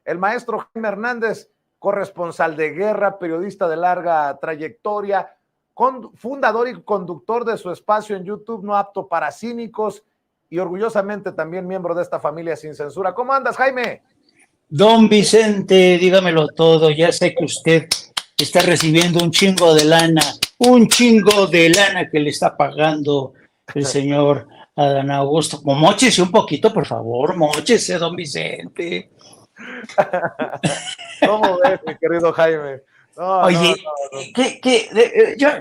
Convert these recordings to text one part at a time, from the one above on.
El maestro Jaime Hernández, corresponsal de guerra, periodista de larga trayectoria, fundador y conductor de su espacio en YouTube No Apto para Cínicos y orgullosamente también miembro de esta familia sin censura. ¿Cómo andas, Jaime? Don Vicente, dígamelo todo. Ya sé que usted está recibiendo un chingo de lana que le está pagando el señor Adán Augusto. Móchese un poquito, por favor, móchese, don Vicente. ¿Cómo ves, mi querido Jaime? Oye,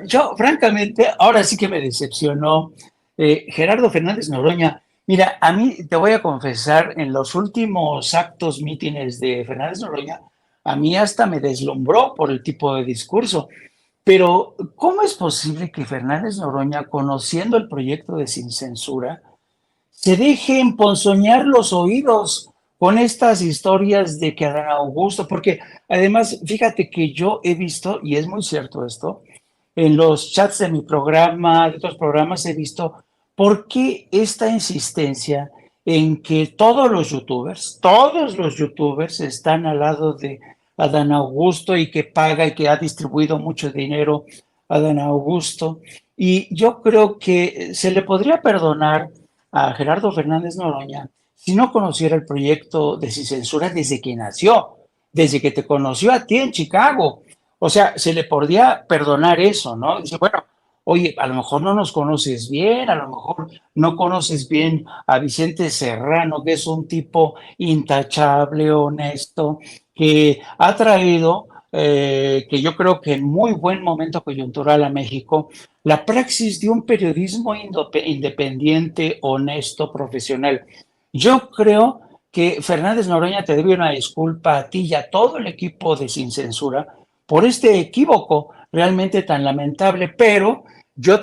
yo francamente, ahora sí que me decepcionó Gerardo Fernández Noroña. Mira, a mí te voy a confesar, en los últimos actos, mítines de Fernández Noroña, a mí hasta me deslumbró por el tipo de discurso. Pero, ¿cómo es posible que Fernández Noroña, conociendo el proyecto de Sin Censura, se deje emponzoñar los oídos con estas historias de que Adán Augusto? Porque además, fíjate que yo he visto, y es muy cierto esto, en los chats de mi programa, de otros programas, he visto por qué esta insistencia en que todos los youtubers están al lado de Adán Augusto y que paga y que ha distribuido mucho dinero a Adán Augusto. Y yo creo que se le podría perdonar a Gerardo Fernández Noroña si no conociera el proyecto de Sin Censura desde que nació, desde que te conoció a ti en Chicago. O sea, se le podría perdonar eso, ¿no? Dice, bueno, oye, a lo mejor no nos conoces bien, a lo mejor no conoces bien a Vicente Serrano, que es un tipo intachable, honesto, que ha traído, que yo creo que en muy buen momento coyuntural a México, la praxis de un periodismo independiente, honesto, profesional. Yo creo que Fernández Noroña te debe una disculpa a ti y a todo el equipo de Sin Censura por este equívoco realmente tan lamentable, pero yo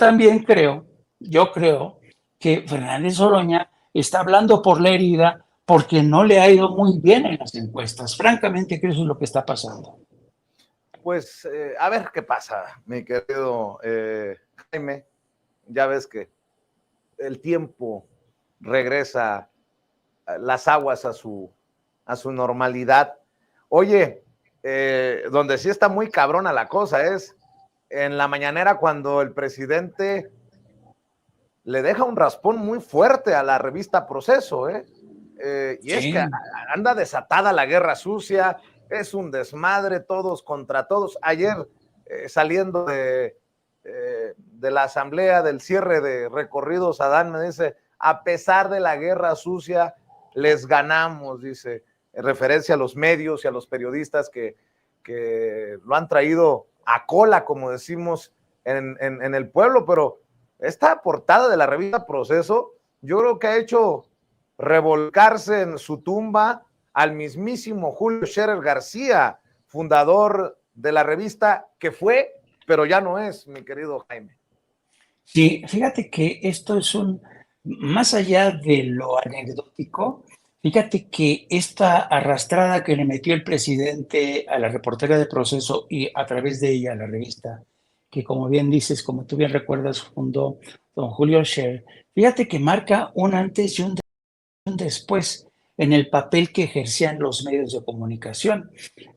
creo que Fernández Noroña está hablando por la herida porque no le ha ido muy bien en las encuestas. Francamente, creo que eso es lo que está pasando. Pues a ver qué pasa, mi querido Jaime. Ya ves que el tiempo regresa las aguas a su normalidad. Oye, donde sí está muy cabrona la cosa es en la mañanera cuando el presidente le deja un raspón muy fuerte a la revista Proceso, y sí. Es que anda desatada la guerra sucia, es un desmadre, todos contra todos. Ayer, saliendo de la asamblea, del cierre de recorridos, Adán me dice, a pesar de la guerra sucia, les ganamos, dice, en referencia a los medios y a los periodistas que lo han traído a cola, como decimos en el pueblo, pero esta portada de la revista Proceso, yo creo que ha hecho revolcarse en su tumba al mismísimo Julio Scherer García, fundador de la revista que fue, pero ya no es, mi querido Jaime. Sí, fíjate que esto es más allá de lo anecdótico, fíjate que esta arrastrada que le metió el presidente a la reportera de Proceso y a través de ella a la revista, que como bien dices, como tú bien recuerdas, fundó don Julio Scherer, fíjate que marca un antes y un después en el papel que ejercían los medios de comunicación.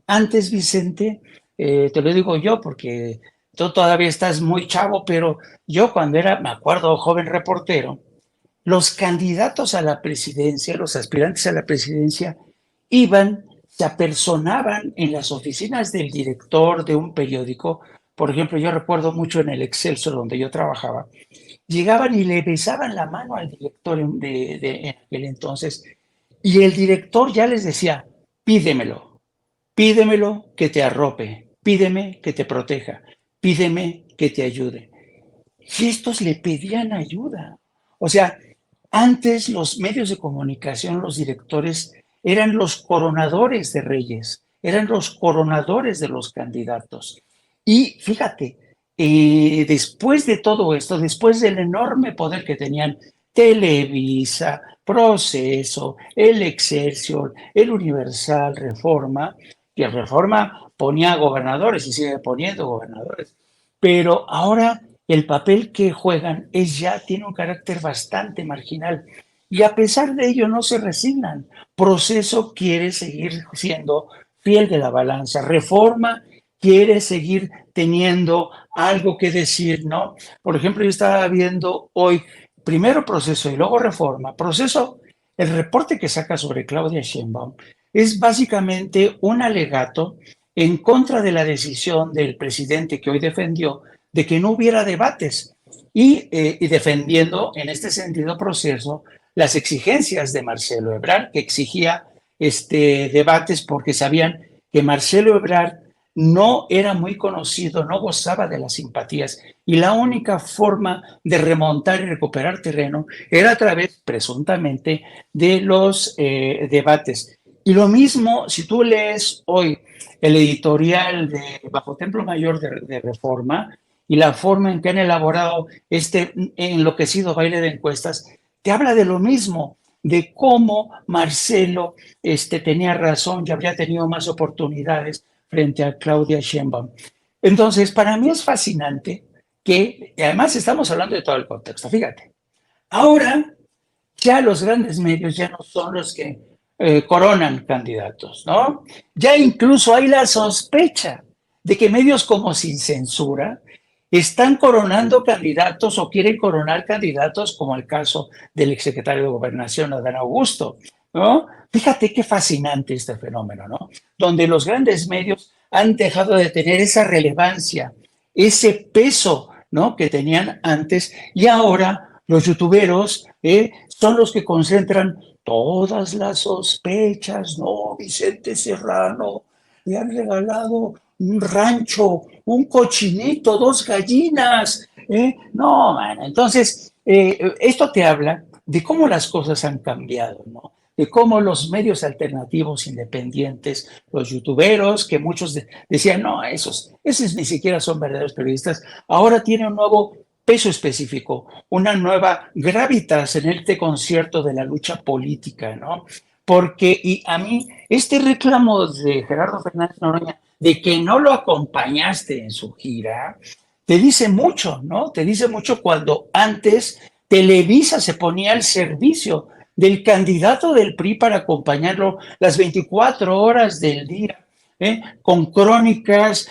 Antes, Vicente, te lo digo yo porque tú todavía estás muy chavo, pero yo cuando era, me acuerdo, joven reportero, los candidatos a la presidencia, los aspirantes a la presidencia, iban, se apersonaban en las oficinas del director de un periódico. Por ejemplo, yo recuerdo mucho en el Excelsior, donde yo trabajaba, llegaban y le besaban la mano al director en aquel entonces, y el director ya les decía, pídemelo, pídemelo que te arrope, pídeme que te proteja, pídeme que te ayude. Y estos le pedían ayuda. O sea, antes los medios de comunicación, los directores, eran los coronadores de reyes, eran los coronadores de los candidatos. Y fíjate, después de todo esto, después del enorme poder que tenían Televisa, Proceso, el Excelsior, el Universal, Reforma, que Reforma ponía gobernadores y sigue poniendo gobernadores, pero ahora el papel que juegan tiene un carácter bastante marginal. Y a pesar de ello no se resignan, Proceso quiere seguir siendo fiel de la balanza. Reforma quiere seguir teniendo algo que decir, ¿no? Por ejemplo, yo estaba viendo hoy, primero Proceso y luego Reforma. Proceso, el reporte que saca sobre Claudia Sheinbaum es básicamente un alegato en contra de la decisión del presidente que hoy defendió de que no hubiera debates y defendiendo en este sentido Proceso las exigencias de Marcelo Ebrard, que exigía debates porque sabían que Marcelo Ebrard no era muy conocido, no gozaba de las simpatías y la única forma de remontar y recuperar terreno era a través, presuntamente, de los debates. Y lo mismo, si tú lees hoy el editorial de Bajo Templo Mayor de Reforma y la forma en que han elaborado este enloquecido baile de encuestas, te habla de lo mismo, de cómo Marcelo tenía razón y habría tenido más oportunidades frente a Claudia Sheinbaum. Entonces, para mí es fascinante que, y además estamos hablando de todo el contexto, fíjate, ahora ya los grandes medios ya no son los que coronan candidatos, ¿no? Ya incluso hay la sospecha de que medios como Sin Censura están coronando candidatos o quieren coronar candidatos, como el caso del exsecretario de Gobernación, Adán Augusto, ¿no? Fíjate qué fascinante este fenómeno, ¿no? Donde los grandes medios han dejado de tener esa relevancia, ese peso, ¿no? Que tenían antes y ahora los youtuberos son los que concentran todas las sospechas, ¿no? Vicente Serrano le han regalado un rancho, un cochinito, dos gallinas, No, man. Entonces, esto te habla de cómo las cosas han cambiado, ¿no? De cómo los medios alternativos independientes, los youtuberos, que muchos decían, no, esos ni siquiera son verdaderos periodistas, ahora tienen un nuevo peso específico, una nueva gravitas en este concierto de la lucha política, ¿no? Porque, y a mí, este reclamo de Gerardo Fernández Noroña, de que no lo acompañaste en su gira, te dice mucho, ¿no? Te dice mucho cuando antes Televisa se ponía al servicio del candidato del PRI para acompañarlo las 24 horas del día. Con crónicas,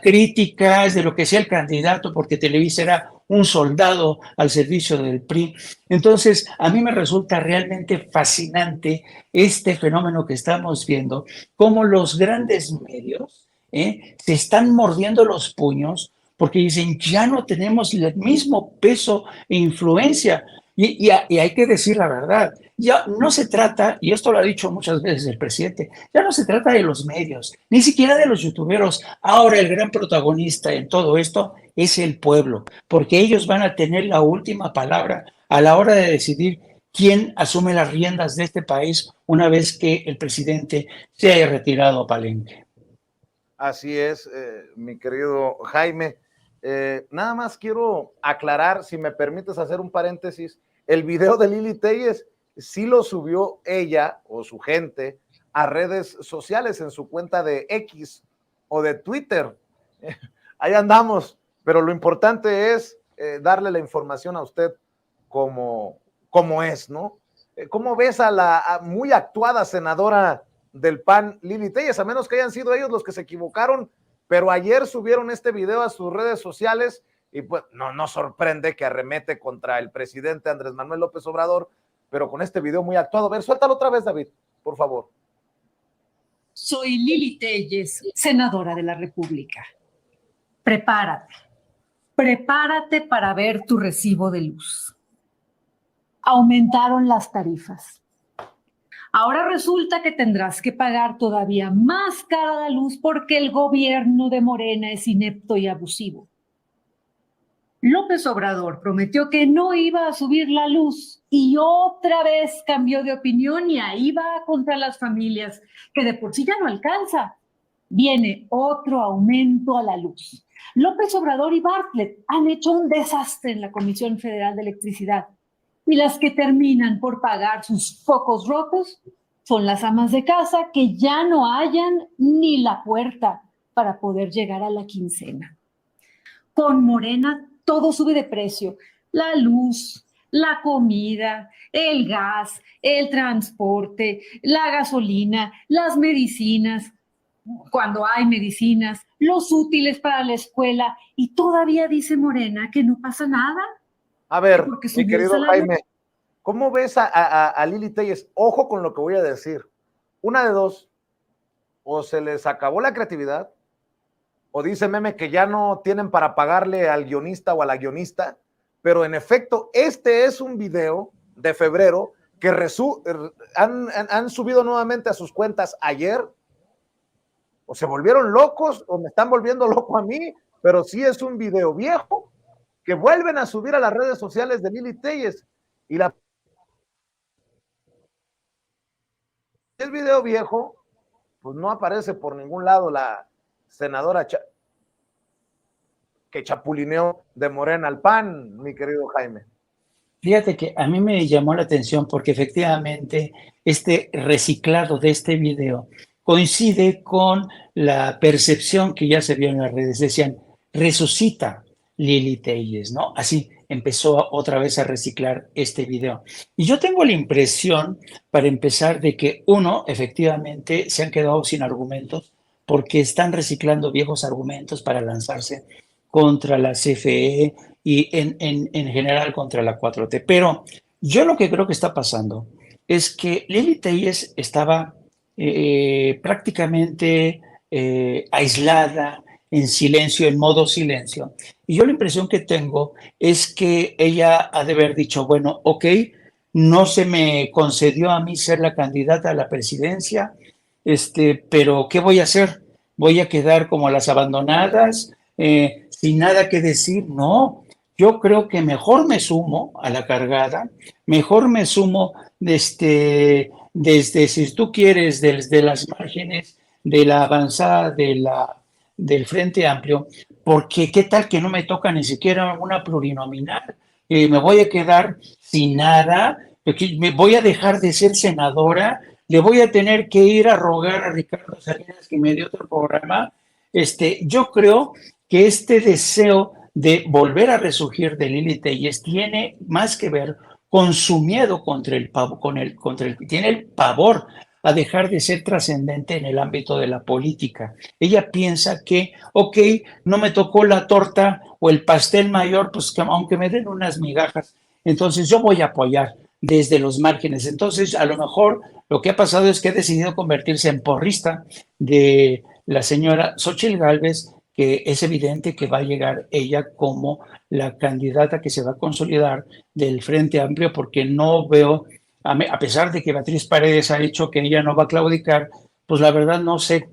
críticas de lo que sea el candidato, porque Televisa era un soldado al servicio del PRI. Entonces, a mí me resulta realmente fascinante este fenómeno que estamos viendo, cómo los grandes medios se están mordiendo los puños porque dicen, ya no tenemos el mismo peso e influencia. Y hay que decir la verdad, ya no se trata, y esto lo ha dicho muchas veces el presidente, ya no se trata de los medios, ni siquiera de los youtuberos. Ahora el gran protagonista en todo esto es el pueblo, porque ellos van a tener la última palabra a la hora de decidir quién asume las riendas de este país una vez que el presidente se haya retirado a Palenque. Así es, mi querido Jaime. Nada más quiero aclarar, si me permites hacer un paréntesis, el video de Lili Téllez sí lo subió ella o su gente a redes sociales en su cuenta de X o de Twitter. Ahí andamos, pero lo importante es darle la información a usted como es, ¿no? ¿Cómo ves a la muy actuada senadora del PAN, Lili Téllez? A menos que hayan sido ellos los que se equivocaron, pero ayer subieron este video a sus redes sociales y pues no sorprende que arremete contra el presidente Andrés Manuel López Obrador, pero con este video muy actuado. A ver, suéltalo otra vez, David, por favor. Soy Lili Téllez, senadora de la República. Prepárate para ver tu recibo de luz. Aumentaron las tarifas. Ahora resulta que tendrás que pagar todavía más cara la luz porque el gobierno de Morena es inepto y abusivo. López Obrador prometió que no iba a subir la luz y otra vez cambió de opinión y ahí va contra las familias, que de por sí ya no alcanza. Viene otro aumento a la luz. López Obrador y Bartlett han hecho un desastre en la Comisión Federal de Electricidad. Y las que terminan por pagar sus focos rotos son las amas de casa que ya no hallan ni la puerta para poder llegar a la quincena. Con Morena todo sube de precio. La luz, la comida, el gas, el transporte, la gasolina, las medicinas, cuando hay medicinas, los útiles para la escuela, y todavía dice Morena que no pasa nada, A ver, porque mi subió el querido salario. Jaime, ¿cómo ves a Lili Telles? Ojo con lo que voy a decir. Una de dos, o se les acabó la creatividad, o dice Meme que ya no tienen para pagarle al guionista o a la guionista, pero en efecto, este es un video de febrero que han subido nuevamente a sus cuentas ayer, o se volvieron locos, o me están volviendo loco a mí, pero sí es un video viejo que vuelven a subir a las redes sociales de Lili Telles, y el video viejo, pues no aparece por ningún lado la senadora que chapulineó de Morena al PAN, mi querido Jaime. Fíjate que a mí me llamó la atención porque efectivamente este reciclado de este video coincide con la percepción que ya se vio en las redes. Decían, resucita Lili Telles, ¿no? Así empezó otra vez a reciclar este video. Y yo tengo la impresión, para empezar, de que uno, efectivamente, se han quedado sin argumentos porque están reciclando viejos argumentos para lanzarse contra la CFE y en general contra la 4T. Pero yo lo que creo que está pasando es que Lili Telles estaba prácticamente aislada, en silencio, en modo silencio. Y yo la impresión que tengo es que ella ha de haber dicho, bueno, ok, no se me concedió a mí ser la candidata a la presidencia, pero ¿qué voy a hacer? ¿Voy a quedar como las abandonadas, sin nada que decir? No, yo creo que mejor me sumo a la cargada, mejor me sumo desde si tú quieres, desde las márgenes de la avanzada del Frente Amplio, porque qué tal que no me toca ni siquiera una plurinominal. Me voy a quedar sin nada, me voy a dejar de ser senadora, le voy a tener que ir a rogar a Ricardo Salinas que me dé otro programa. Yo creo que este deseo de volver a resurgir de Lili Telles tiene más que ver con su miedo contra el pavo, tiene el pavor a dejar de ser trascendente en el ámbito de la política. Ella piensa que, ok, no me tocó la torta o el pastel mayor, pues que aunque me den unas migajas, entonces yo voy a apoyar desde los márgenes. Entonces, a lo mejor lo que ha pasado es que ha decidido convertirse en porrista de la señora Xóchitl Gálvez, que es evidente que va a llegar ella como la candidata que se va a consolidar del Frente Amplio, porque no veo, a pesar de que Beatriz Paredes ha dicho que ella no va a claudicar, pues la verdad no sé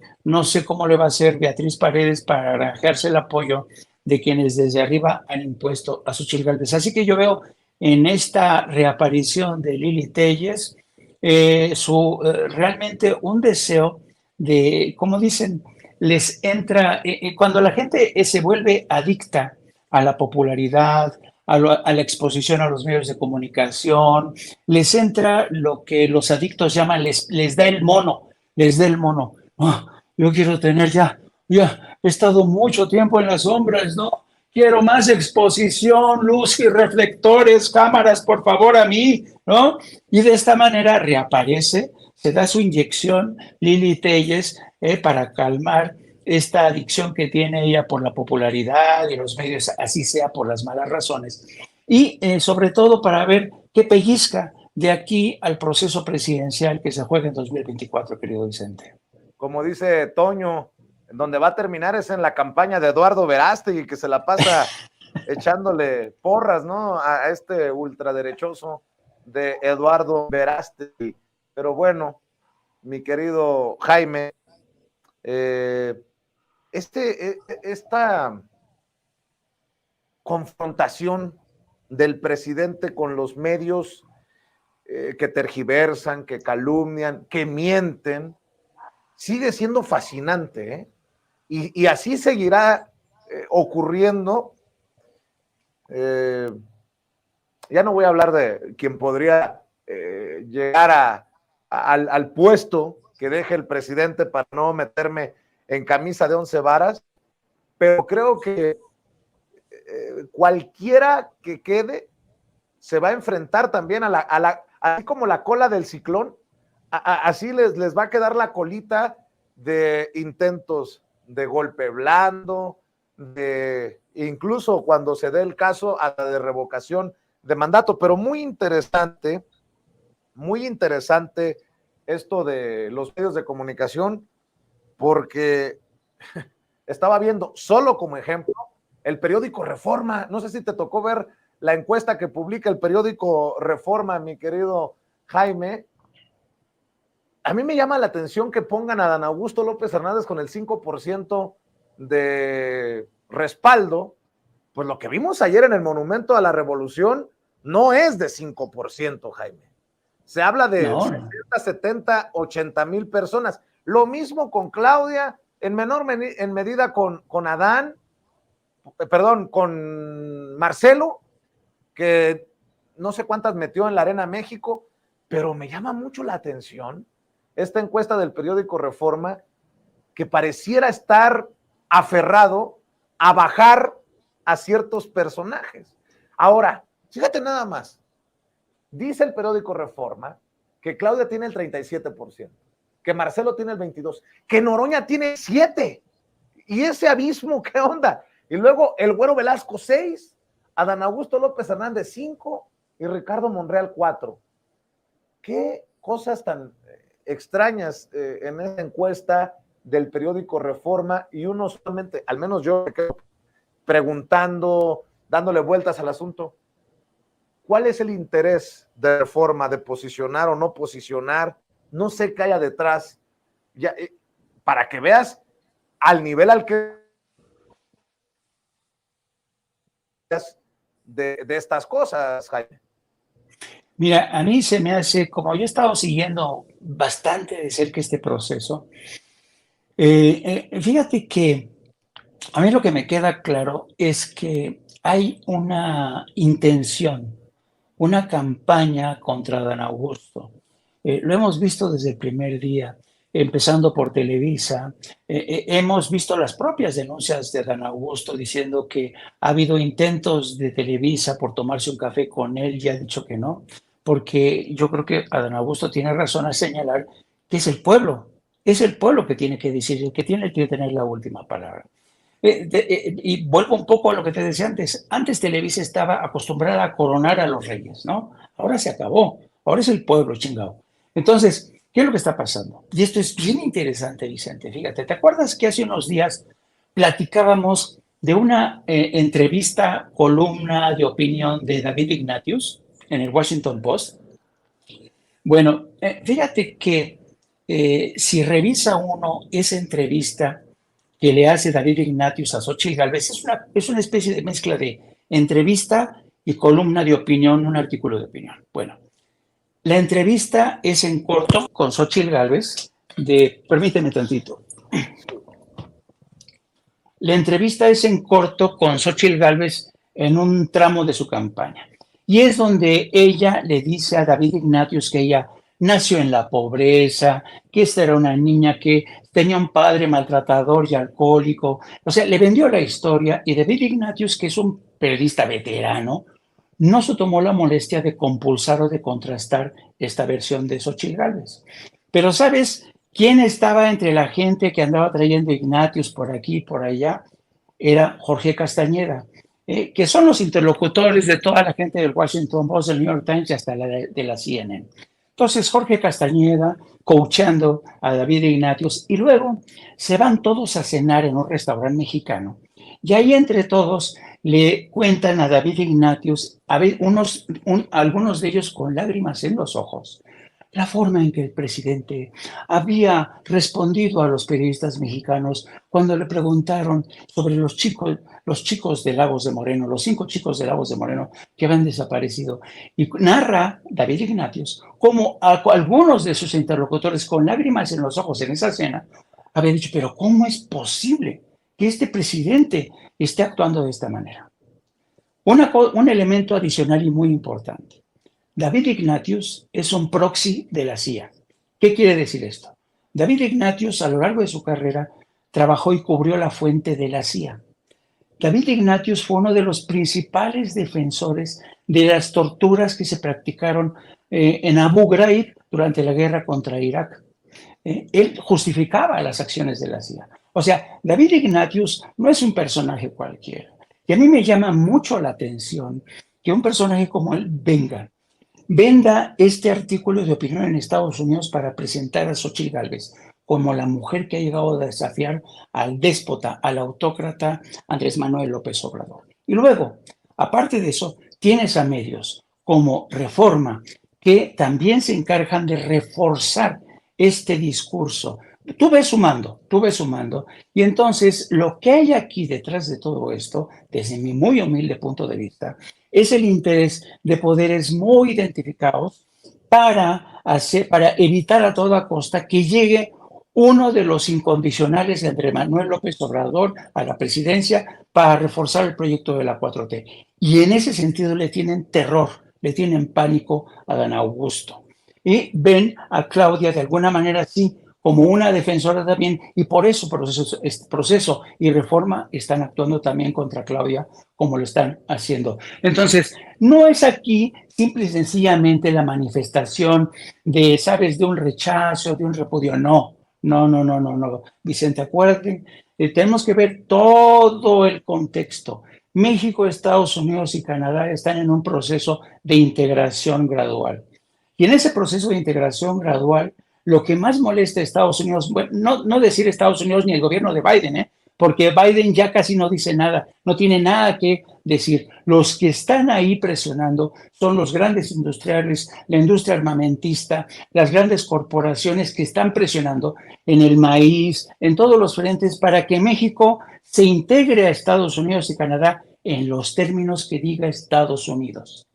cómo le va a hacer Beatriz Paredes para granjearse el apoyo de quienes desde arriba han impuesto a Xóchitl Gálvez. Así que yo veo en esta reaparición de Lili Telles realmente un deseo de, como dicen, les entra, cuando la gente se vuelve adicta a la popularidad, a la exposición a los medios de comunicación, les entra lo que los adictos llaman, les da el mono, les da el mono. Oh, yo quiero tener ya he estado mucho tiempo en las sombras, ¿no? Quiero más exposición, luz y reflectores, cámaras, por favor, a mí, ¿no? Y de esta manera reaparece, se da su inyección Lili Telles para calmar esta adicción que tiene ella por la popularidad y los medios, así sea por las malas razones. Y sobre todo para ver qué pellizca de aquí al proceso presidencial que se juega en 2024, querido Vicente. Como dice Toño, donde va a terminar es en la campaña de Eduardo Verástegui, que se la pasa echándole porras, ¿no? A este ultraderechoso de Eduardo Verástegui. Pero bueno, mi querido Jaime, esta confrontación del presidente con los medios que tergiversan, que calumnian, que mienten, sigue siendo fascinante, ¿eh? Y así seguirá ocurriendo. Ya no voy a hablar de quien podría llegar al puesto que deje el presidente para no meterme en camisa de 11 varas, pero creo que cualquiera que quede se va a enfrentar también así como la cola del ciclón, así les va a quedar la colita de intentos de golpe blando, incluso cuando se dé el caso a la de revocación de mandato. Pero muy interesante esto de los medios de comunicación, porque estaba viendo, solo como ejemplo, el periódico Reforma. No sé si te tocó ver la encuesta que publica el periódico Reforma, mi querido Jaime. A mí me llama la atención que pongan a Dan Augusto López Hernández con el 5% de respaldo. Pues lo que vimos ayer en el Monumento a la Revolución no es de 5%, Jaime. Se habla de 60, 70, 80 mil personas. Lo mismo con Claudia, en menor medida con Adán, con Marcelo, que no sé cuántas metió en la Arena México, pero me llama mucho la atención esta encuesta del periódico Reforma, que pareciera estar aferrado a bajar a ciertos personajes. Ahora, fíjate nada más, dice el periódico Reforma que Claudia tiene el 37%, que Marcelo tiene el 22%, que Noroña tiene 7%, y ese abismo, ¿qué onda? Y luego el Güero Velasco 6%, Adán Augusto López Hernández 5% y Ricardo Monreal 4%. ¿Qué cosas tan extrañas en esa encuesta del periódico Reforma? Y uno solamente, al menos yo me quedo preguntando, dándole vueltas al asunto, ¿cuál es el interés de Reforma de posicionar o no posicionar? No sé qué haya detrás, ya, para que veas al nivel al que de estas cosas, Jaime. Mira, a mí se me hace, como yo he estado siguiendo bastante de cerca este proceso, fíjate que a mí lo que me queda claro es que hay una intención, una campaña contra Dan Augusto. Lo hemos visto desde el primer día, empezando por Televisa. Hemos visto las propias denuncias de Dan Augusto diciendo que ha habido intentos de Televisa por tomarse un café con él y ha dicho que no, porque yo creo que Dan Augusto tiene razón al señalar que es el pueblo que tiene que decidir, el que tiene que tener la última palabra. Y vuelvo un poco a lo que te decía antes. Antes Televisa estaba acostumbrada a coronar a los reyes, ¿no? Ahora se acabó. Ahora es el pueblo, chingado. Entonces, ¿qué es lo que está pasando? Y esto es bien interesante, Vicente. Fíjate, ¿te acuerdas que hace unos días platicábamos de una entrevista, columna de opinión de David Ignatius en el Washington Post? Bueno, fíjate que si revisa uno esa entrevista que le hace David Ignatius a Xóchitl Gálvez, es una especie de mezcla de entrevista y columna de opinión, un artículo de opinión. Bueno, la entrevista es en corto con Xóchitl Gálvez, permíteme tantito. La entrevista es en corto con Xóchitl Gálvez en un tramo de su campaña. Y es donde ella le dice a David Ignatius que ella nació en la pobreza, que esta era una niña que tenía un padre maltratador y alcohólico. O sea, le vendió la historia y David Ignatius, que es un periodista veterano, no se tomó la molestia de compulsar o de contrastar esta versión de Xóchitl Gálvez. Pero ¿sabes quién estaba entre la gente que andaba trayendo Ignatius por aquí y por allá? Era Jorge Castañeda, que son los interlocutores de toda la gente del Washington Post, del New York Times y hasta de la CNN. Entonces Jorge Castañeda coachando a David Ignatius y luego se van todos a cenar en un restaurante mexicano y ahí entre todos le cuentan a David Ignatius, algunos de ellos con lágrimas en los ojos, la forma en que el presidente había respondido a los periodistas mexicanos cuando le preguntaron sobre los chicos de Lagos de Moreno, los 5 chicos de Lagos de Moreno que habían desaparecido. Y narra David Ignatius cómo algunos de sus interlocutores con lágrimas en los ojos en esa cena habían dicho, pero ¿cómo es posible que este presidente esté actuando de esta manera? Un elemento adicional y muy importante. David Ignatius es un proxy de la CIA. ¿Qué quiere decir esto? David Ignatius a lo largo de su carrera trabajó y cubrió la fuente de la CIA. David Ignatius fue uno de los principales defensores de las torturas que se practicaron en Abu Ghraib durante la guerra contra Irak. Él justificaba las acciones de la CIA. O sea, David Ignatius no es un personaje cualquiera. Y a mí me llama mucho la atención que un personaje como él venda este artículo de opinión en Estados Unidos para presentar a Xóchitl Gálvez como la mujer que ha llegado a desafiar al déspota, al autócrata Andrés Manuel López Obrador. Y luego, aparte de eso, tienes a medios como Reforma, que también se encargan de reforzar este discurso. Tú ves sumando, y entonces lo que hay aquí detrás de todo esto, desde mi muy humilde punto de vista, es el interés de poderes muy identificados para evitar a toda costa que llegue uno de los incondicionales de Andrés Manuel López Obrador a la presidencia para reforzar el proyecto de la 4T. Y en ese sentido le tienen terror, le tienen pánico a Dan Augusto. Y ven a Claudia de alguna manera así como una defensora también, y por eso Proceso y Reforma están actuando también contra Claudia como lo están haciendo. Entonces, no es aquí simple y sencillamente la manifestación de, ¿sabes?, de un rechazo, de un repudio. No, Vicente, acuérdate, tenemos que ver todo el contexto. México, Estados Unidos y Canadá están en un proceso de integración gradual. Y en ese proceso de integración gradual, lo que más molesta a Estados Unidos, bueno, no decir Estados Unidos ni el gobierno de Biden, porque Biden ya casi no dice nada, no tiene nada que decir. Los que están ahí presionando son los grandes industriales, la industria armamentista, las grandes corporaciones que están presionando en el maíz, en todos los frentes, para que México se integre a Estados Unidos y Canadá en los términos que diga Estados Unidos.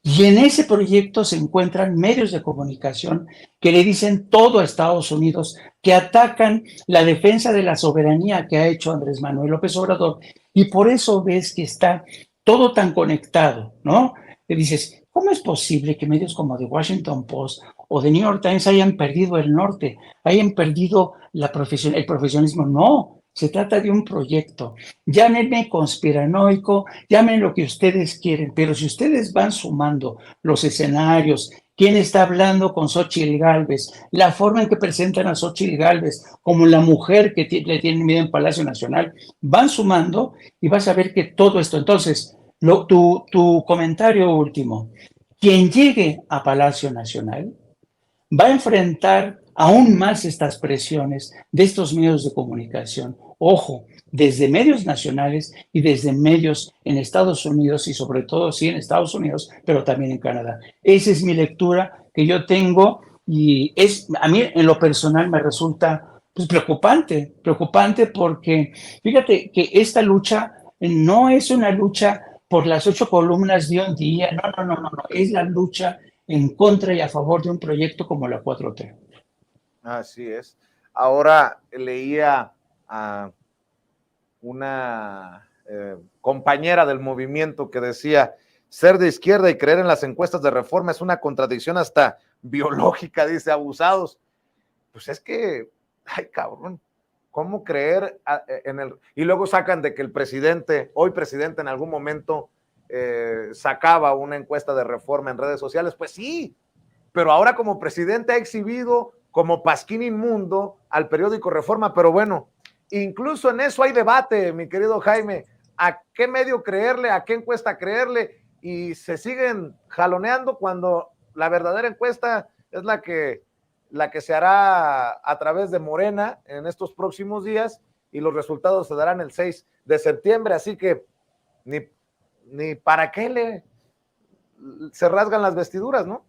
Y en ese proyecto se encuentran medios de comunicación que le dicen todo a Estados Unidos, que atacan la defensa de la soberanía que ha hecho Andrés Manuel López Obrador. Y por eso ves que está todo tan conectado, ¿no? Le dices, ¿cómo es posible que medios como The Washington Post o The New York Times hayan perdido el norte, hayan perdido el profesionalismo? No. Se trata de un proyecto. Llámenme conspiranoico, llamen lo que ustedes quieren, pero si ustedes van sumando los escenarios, quién está hablando con Xóchitl Gálvez, la forma en que presentan a Xóchitl Gálvez como la mujer que le tienen miedo en Palacio Nacional, van sumando y vas a ver que todo esto. Entonces, tu comentario último, quien llegue a Palacio Nacional va a enfrentar aún más estas presiones de estos medios de comunicación. Ojo, desde medios nacionales y desde medios en Estados Unidos y sobre todo sí en Estados Unidos, pero también en Canadá. Esa es mi lectura que yo tengo y a mí en lo personal me resulta preocupante porque fíjate que esta lucha no es una lucha por las 8 columnas de un día, no, es la lucha en contra y a favor de un proyecto como la 4T. Así es. Ahora leía a una compañera del movimiento que decía, ser de izquierda y creer en las encuestas de Reforma es una contradicción hasta biológica, dice, abusados. Pues es que, ay cabrón, ¿cómo creer en el...? Y luego sacan de que el presidente, hoy presidente, en algún momento sacaba una encuesta de Reforma en redes sociales. Pues sí, pero ahora como presidente ha exhibido como pasquín inmundo al periódico Reforma, pero bueno, incluso en eso hay debate, mi querido Jaime, ¿a qué medio creerle, a qué encuesta creerle? Y se siguen jaloneando cuando la verdadera encuesta es la que se hará a través de Morena en estos próximos días y los resultados se darán el 6 de septiembre, así que ni para qué se rasgan las vestiduras, ¿no?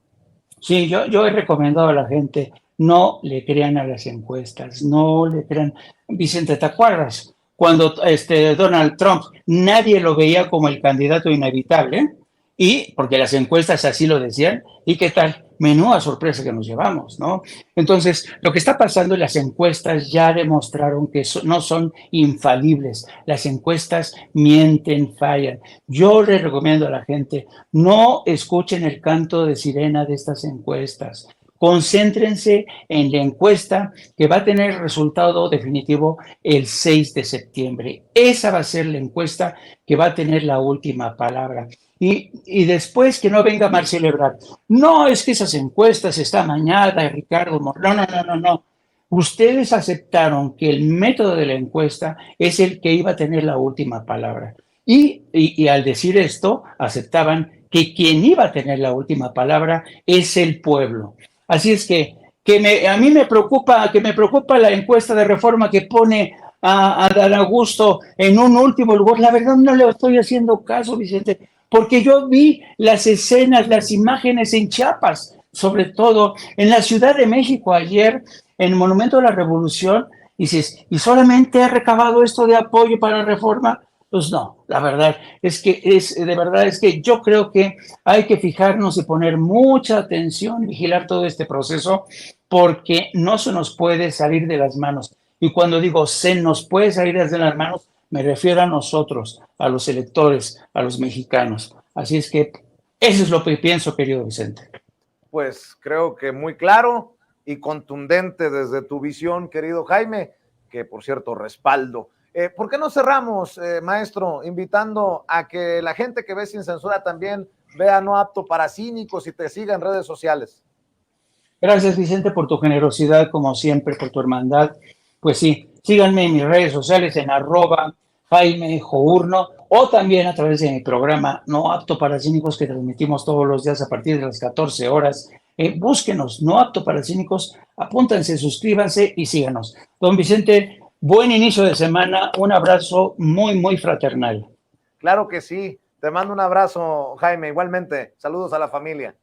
Sí, yo he recomendado a la gente, no le crean a las encuestas, no le crean. Vicente, ¿te acuerdas? Cuando Donald Trump, nadie lo veía como el candidato inevitable, y porque las encuestas así lo decían, ¿y qué tal? Menuda sorpresa que nos llevamos, ¿no? Entonces, lo que está pasando en las encuestas ya demostraron que no son infalibles. Las encuestas mienten, fallan. Yo le recomiendo a la gente, no escuchen el canto de sirena de estas encuestas. concéntrense en la encuesta que va a tener resultado definitivo el 6 de septiembre. Esa va a ser la encuesta que va a tener la última palabra. Y después que no venga Marcelo Ebrard. No, es que esas encuestas está amañada, Ricardo. No. Ustedes aceptaron que el método de la encuesta es el que iba a tener la última palabra. Y al decir esto, aceptaban que quien iba a tener la última palabra es el pueblo. Así es que a mí me preocupa la encuesta de Reforma que pone a Dan Augusto en un último lugar. La verdad no le estoy haciendo caso, Vicente, porque yo vi las escenas, las imágenes en Chiapas, sobre todo en la Ciudad de México ayer, en el Monumento de la Revolución, y dices, ¿y solamente ha recabado esto de apoyo para Reforma? Pues no, la verdad es que yo creo que hay que fijarnos y poner mucha atención, vigilar todo este proceso, porque no se nos puede salir de las manos. Y cuando digo se nos puede salir de las manos, me refiero a nosotros, a los electores, a los mexicanos. Así es que eso es lo que pienso, querido Vicente. Pues creo que muy claro y contundente desde tu visión, querido Jaime, que por cierto respaldo. ¿Por qué no cerramos, maestro, invitando a que la gente que ve Sin Censura también vea No Apto para Cínicos y te siga en redes sociales? Gracias, Vicente, por tu generosidad, como siempre, por tu hermandad. Pues sí, síganme en mis redes sociales en @JaimeJourno o también a través de mi programa No Apto para Cínicos que transmitimos todos los días a partir de las 14 horas. Búsquenos, No Apto para Cínicos, apúntense, suscríbanse y síganos. Don Vicente, buen inicio de semana, un abrazo muy, muy fraternal. Claro que sí, te mando un abrazo, Jaime, igualmente, saludos a la familia.